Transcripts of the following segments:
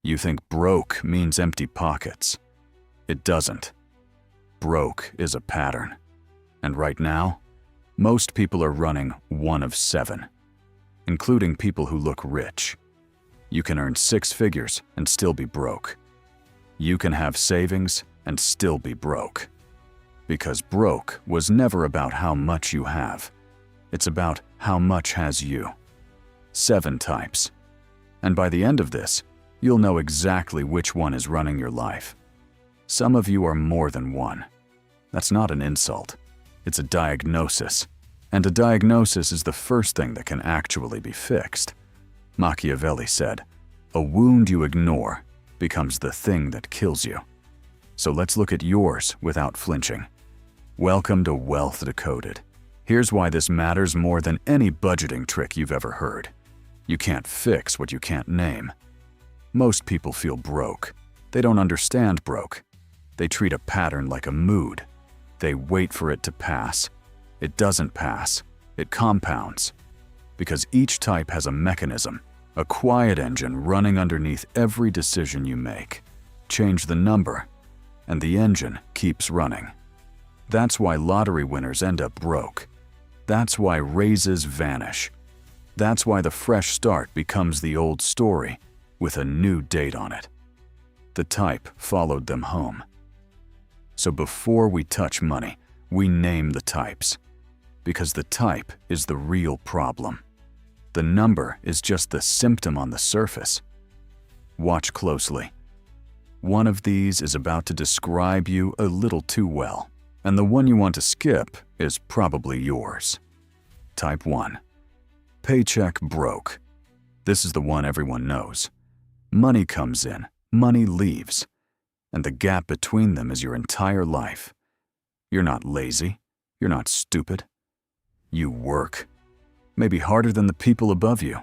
You think broke means empty pockets. It doesn't. Broke is a pattern. And right now, most people are running one of 7, including people who look rich. You can earn 6 figures and still be broke. You can have savings and still be broke. Because broke was never about how much you have. It's about how much has you. 7 types. And by the end of this, you'll know exactly which one is running your life. Some of you are more than one. That's not an insult. It's a diagnosis. And a diagnosis is the first thing that can actually be fixed. Machiavelli said, "A wound you ignore becomes the thing that kills you." So let's look at yours without flinching. Welcome to Wealth Decoded. Here's why this matters more than any budgeting trick you've ever heard. You can't fix what you can't name. Most people feel broke. They don't understand broke. They treat a pattern like a mood. They wait for it to pass. It doesn't pass. It compounds. Because each type has a mechanism, a quiet engine running underneath every decision you make. Change the number, and the engine keeps running. That's why lottery winners end up broke. That's why raises vanish. That's why the fresh start becomes the old story with a new date on it. The type followed them home. So before we touch money, we name the types. Because the type is the real problem. The number is just the symptom on the surface. Watch closely. One of these is about to describe you a little too well, and the one you want to skip is probably yours. Type 1. Paycheck broke. This is the one everyone knows. Money comes in, money leaves, and the gap between them is your entire life. You're not lazy, you're not stupid. You work. Maybe harder than the people above you.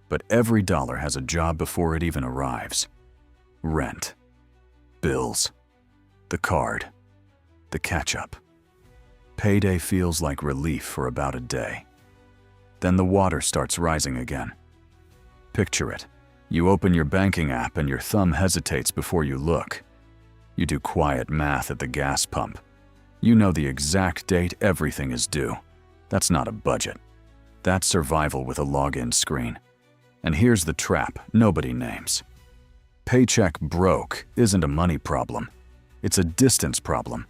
But every dollar has a job before it even arrives. Rent. Bills. The card. The catch-up. Payday feels like relief for about a day. Then the water starts rising again. Picture it. You open your banking app and your thumb hesitates before you look. You do quiet math at the gas pump. You know the exact date everything is due. That's not a budget. That's survival with a login screen. And here's the trap nobody names. Paycheck broke isn't a money problem. It's a distance problem.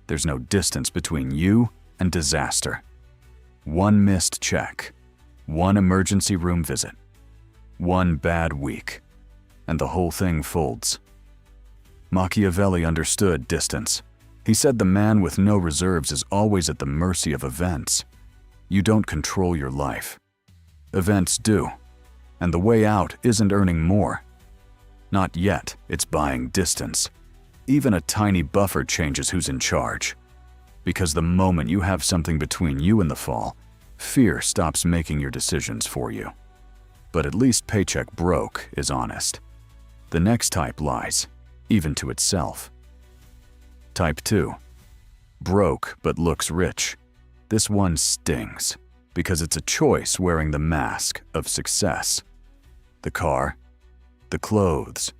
There's no distance between you and disaster. One missed check, one emergency room visit, one bad week, and the whole thing folds. Machiavelli understood distance. He said the man with no reserves is always at the mercy of events. You don't control your life. Events do. And the way out isn't earning more. Not yet, it's buying distance. Even a tiny buffer changes who's in charge. Because the moment you have something between you and the fall, fear stops making your decisions for you. But at least Paycheck broke is honest. The next type lies, even to itself. Type 2. Broke but looks rich. This one stings, because it's a choice wearing the mask of success. The car, the clothes,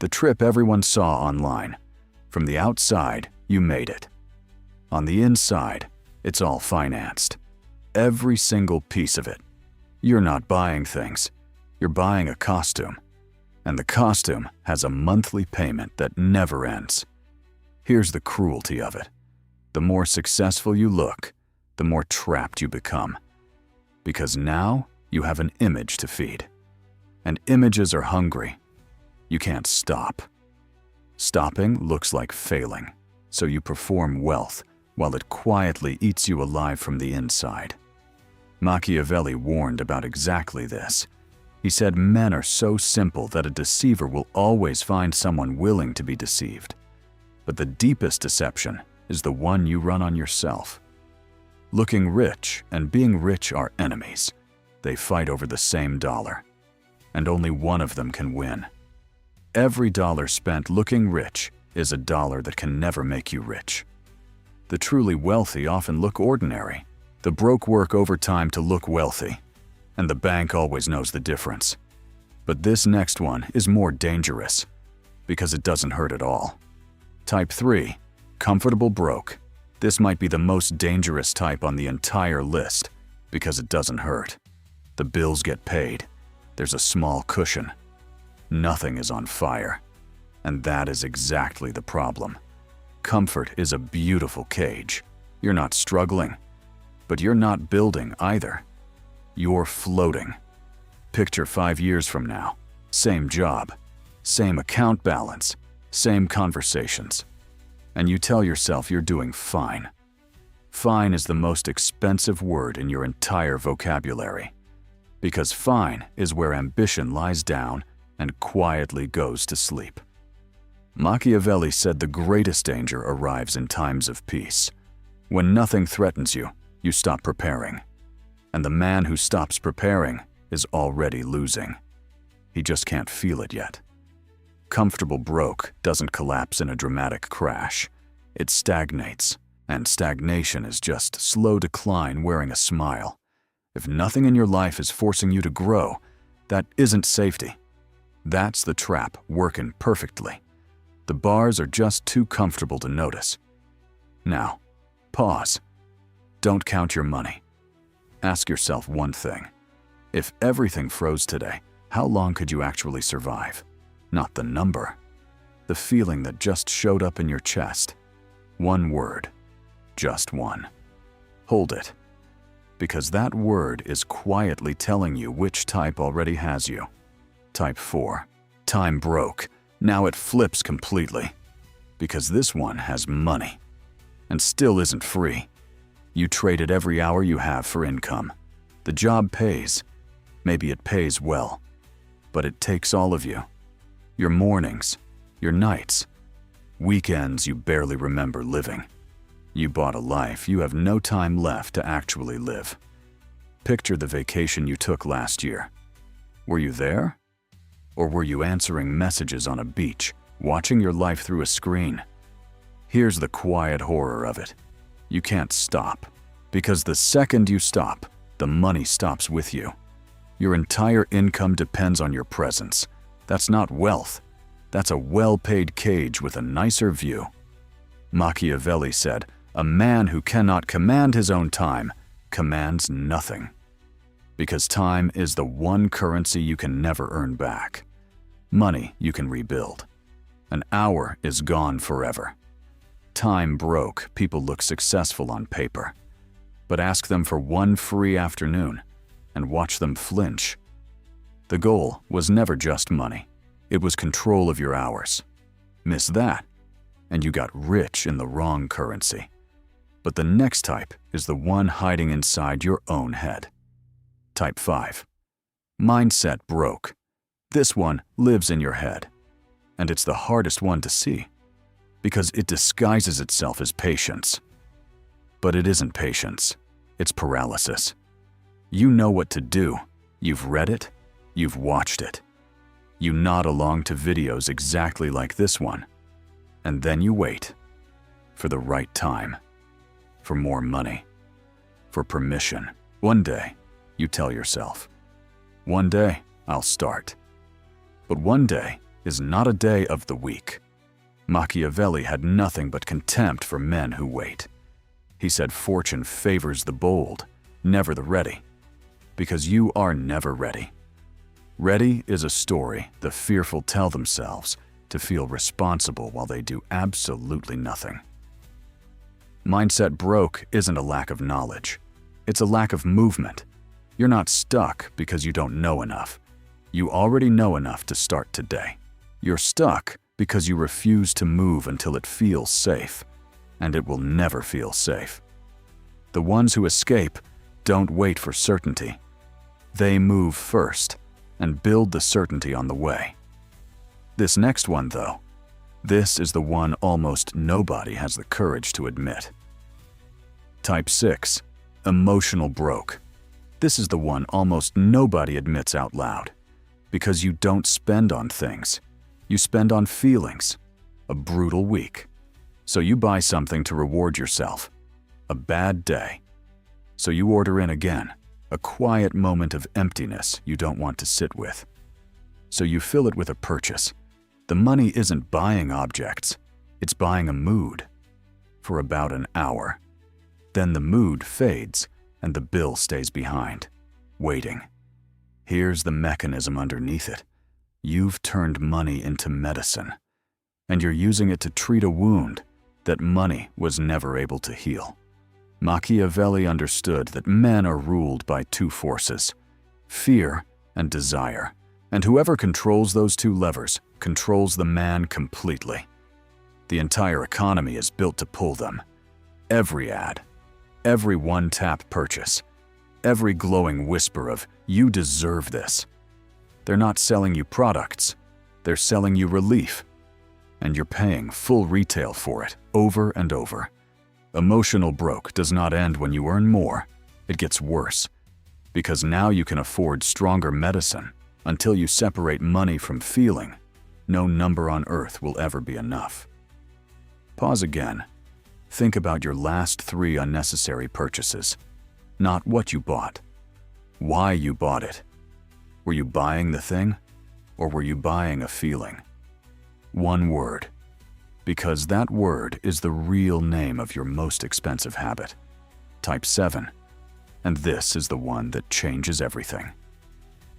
the trip everyone saw online. From the outside, you made it. On the inside, it's all financed. Every single piece of it. You're not buying things. You're buying a costume. And the costume has a monthly payment that never ends. Here's the cruelty of it. The more successful you look, the more trapped you become. Because now you have an image to feed. And images are hungry. You can't stop. Stopping looks like failing, so you perform wealth while it quietly eats you alive from the inside. Machiavelli warned about exactly this. He said men are so simple that a deceiver will always find someone willing to be deceived. But the deepest deception is the one you run on yourself. Looking rich and being rich are enemies. They fight over the same dollar. And only one of them can win. Every dollar spent looking rich is a dollar that can never make you rich. The truly wealthy often look ordinary. The broke work overtime to look wealthy. And the bank always knows the difference. But this next one is more dangerous because it doesn't hurt at all. Type 3. Comfortable broke. This might be the most dangerous type on the entire list because it doesn't hurt. The bills get paid. There's a small cushion. Nothing is on fire. And that is exactly the problem. Comfort is a beautiful cage. You're not struggling, but you're not building either. You're floating. Picture 5 years from now. Same job, same account balance, same conversations. And you tell yourself you're doing fine. Fine is the most expensive word in your entire vocabulary. Because fine is where ambition lies down and quietly goes to sleep. Machiavelli said the greatest danger arrives in times of peace. When nothing threatens you, you stop preparing. And the man who stops preparing is already losing. He just can't feel it yet. Comfortable broke doesn't collapse in a dramatic crash. It stagnates, and stagnation is just slow decline wearing a smile. If nothing in your life is forcing you to grow, that isn't safety. That's the trap working perfectly. The bars are just too comfortable to notice. Now, pause. Don't count your money. Ask yourself one thing. If everything froze today, how long could you actually survive? Not the number. The feeling that just showed up in your chest. One word. Just one. Hold it. Because that word is quietly telling you which type already has you. Type 4. Time broke. Now it flips completely. Because this one has money. And still isn't free. You traded every hour you have for income. The job pays. Maybe it pays well. But it takes all of you. Your mornings, your nights, weekends you barely remember living. You bought a life you have no time left to actually live. Picture the vacation you took last year. Were you there? Or were you answering messages on a beach, watching your life through a screen? Here's the quiet horror of it. You can't stop. Because the second you stop, the money stops with you. Your entire income depends on your presence. That's not wealth. That's a well-paid cage with a nicer view. Machiavelli said, "A man who cannot command his own time commands nothing." Because time is the one currency you can never earn back. Money you can rebuild. An hour is gone forever. Time broke, people look successful on paper. But ask them for one free afternoon and watch them flinch. The goal was never just money. It was control of your hours. Miss that, and you got rich in the wrong currency. But the next type is the one hiding inside your own head. Type 5. Mindset broke. This one lives in your head. And it's the hardest one to see, because it disguises itself as patience. But it isn't patience, it's paralysis. You know what to do. You've read it, you've watched it. You nod along to videos exactly like this one. And then you wait. For the right time. For more money. For permission. One day, you tell yourself, one day, I'll start. But one day is not a day of the week. Machiavelli had nothing but contempt for men who wait. He said fortune favors the bold, never the ready. Because you are never ready. Ready is a story the fearful tell themselves to feel responsible while they do absolutely nothing. Mindset broke isn't a lack of knowledge. It's a lack of movement. You're not stuck because you don't know enough. You already know enough to start today. You're stuck because you refuse to move until it feels safe, and it will never feel safe. The ones who escape don't wait for certainty. They move first and build the certainty on the way. This next one, though, this is the one almost nobody has the courage to admit. Type 6. Emotional broke. This is the one almost nobody admits out loud. Because you don't spend on things. You spend on feelings. A brutal week. So you buy something to reward yourself. A bad day. So you order in again. A quiet moment of emptiness you don't want to sit with. So you fill it with a purchase. The money isn't buying objects, it's buying a mood. For about an hour. Then the mood fades and the bill stays behind, waiting. Here's the mechanism underneath it. You've turned money into medicine, and you're using it to treat a wound that money was never able to heal. Machiavelli understood that men are ruled by two forces, fear and desire, and whoever controls those two levers controls the man completely. The entire economy is built to pull them. Every ad, every one-tap purchase, every glowing whisper of, "You deserve this." They're not selling you products, they're selling you relief. And you're paying full retail for it, over and over. Emotional broke does not end when you earn more, it gets worse. Because now you can afford stronger medicine. Until you separate money from feeling, no number on earth will ever be enough. Pause again. Think about your last 3 unnecessary purchases. Not what you bought, why you bought it. Were you buying the thing, or were you buying a feeling? One word. Because that word is the real name of your most expensive habit. Type 7. And this is the one that changes everything.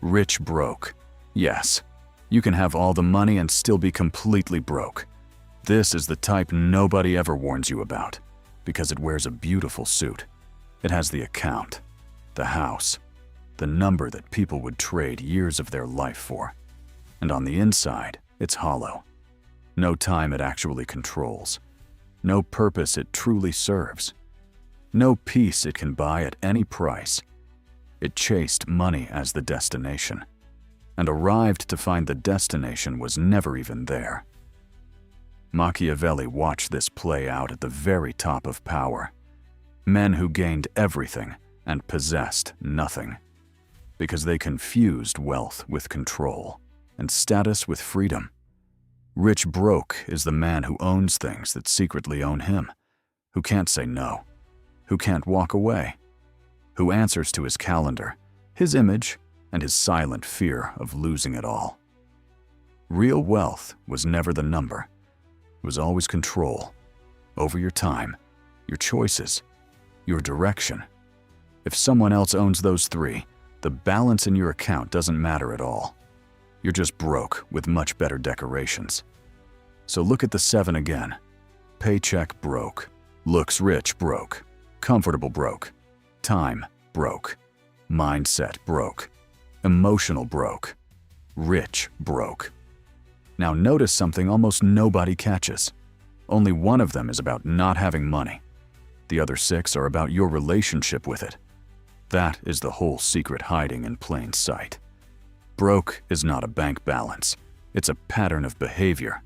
Rich broke. Yes, you can have all the money and still be completely broke. This is the type nobody ever warns you about, because it wears a beautiful suit. It has the account, the house, the number that people would trade years of their life for. And on the inside, it's hollow. No time it actually controls. No purpose it truly serves. No peace it can buy at any price. It chased money as the destination, and arrived to find the destination was never even there. Machiavelli watched this play out at the very top of power. Men who gained everything and possessed nothing, because they confused wealth with control and status with freedom. Rich broke is the man who owns things that secretly own him, who can't say no, who can't walk away, who answers to his calendar, his image, and his silent fear of losing it all. Real wealth was never the number. It was always control over your time, your choices, your direction. If someone else owns those 3, the balance in your account doesn't matter at all. You're just broke with much better decorations. So look at the 7 again. Paycheck broke, looks rich broke, comfortable broke, time broke, mindset broke, emotional broke, rich broke. Now notice something almost nobody catches. Only one of them is about not having money. The other 6 are about your relationship with it. That is the whole secret hiding in plain sight. Broke is not a bank balance. It's a pattern of behavior.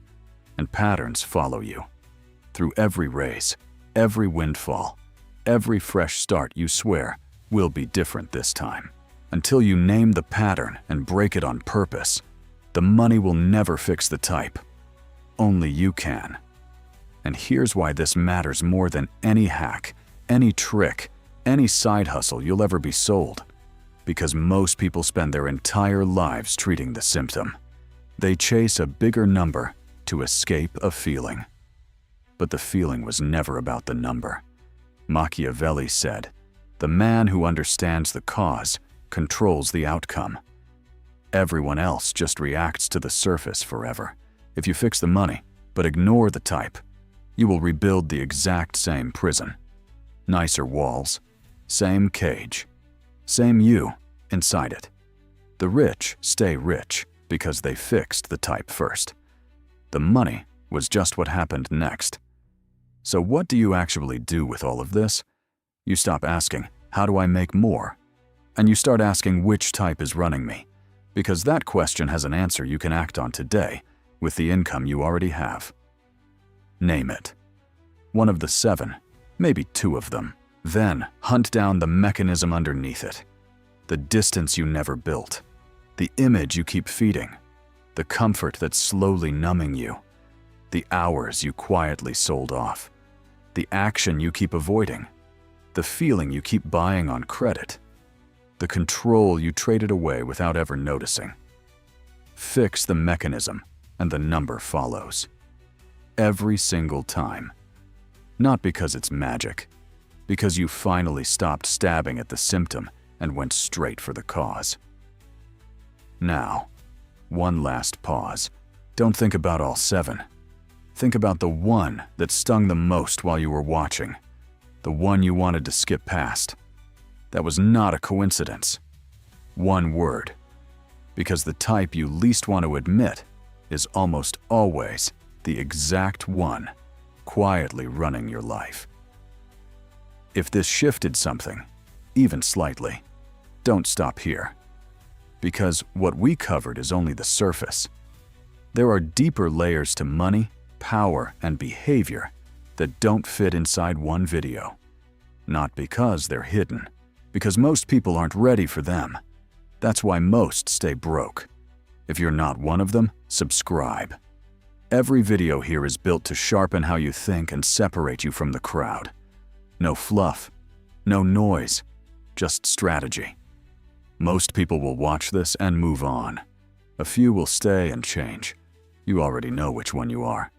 And patterns follow you. Through every raise, every windfall, every fresh start you swear will be different this time. Until you name the pattern and break it on purpose, the money will never fix the type. Only you can. And here's why this matters more than any hack, any trick, any side hustle you'll ever be sold. Because most people spend their entire lives treating the symptom. They chase a bigger number to escape a feeling. But the feeling was never about the number. Machiavelli said, "The man who understands the cause controls the outcome." Everyone else just reacts to the surface forever. If you fix the money, but ignore the type, you will rebuild the exact same prison. Nicer walls, same cage, same you inside it. The rich stay rich because they fixed the type first. The money was just what happened next. So what do you actually do with all of this? You stop asking, how do I make more? And you start asking, which type is running me? Because that question has an answer you can act on today with the income you already have. Name it. One of the 7, maybe 2 of them. Then hunt down the mechanism underneath it. The distance you never built. The image you keep feeding. The comfort that's slowly numbing you. The hours you quietly sold off. The action you keep avoiding. The feeling you keep buying on credit. The control you traded away without ever noticing. Fix the mechanism, and the number follows. Every single time. Not because it's magic, because you finally stopped stabbing at the symptom and went straight for the cause. Now, one last pause. Don't think about all 7. Think about the one that stung the most while you were watching. The one you wanted to skip past. That was not a coincidence. One word. Because the type you least want to admit is almost always the exact one quietly running your life. If this shifted something, even slightly, don't stop here. Because what we covered is only the surface. There are deeper layers to money, power, and behavior that don't fit inside one video. Not because they're hidden, because most people aren't ready for them. That's why most stay broke. If you're not one of them, subscribe. Every video here is built to sharpen how you think and separate you from the crowd. No fluff, no noise, just strategy. Most people will watch this and move on. A few will stay and change. You already know which one you are.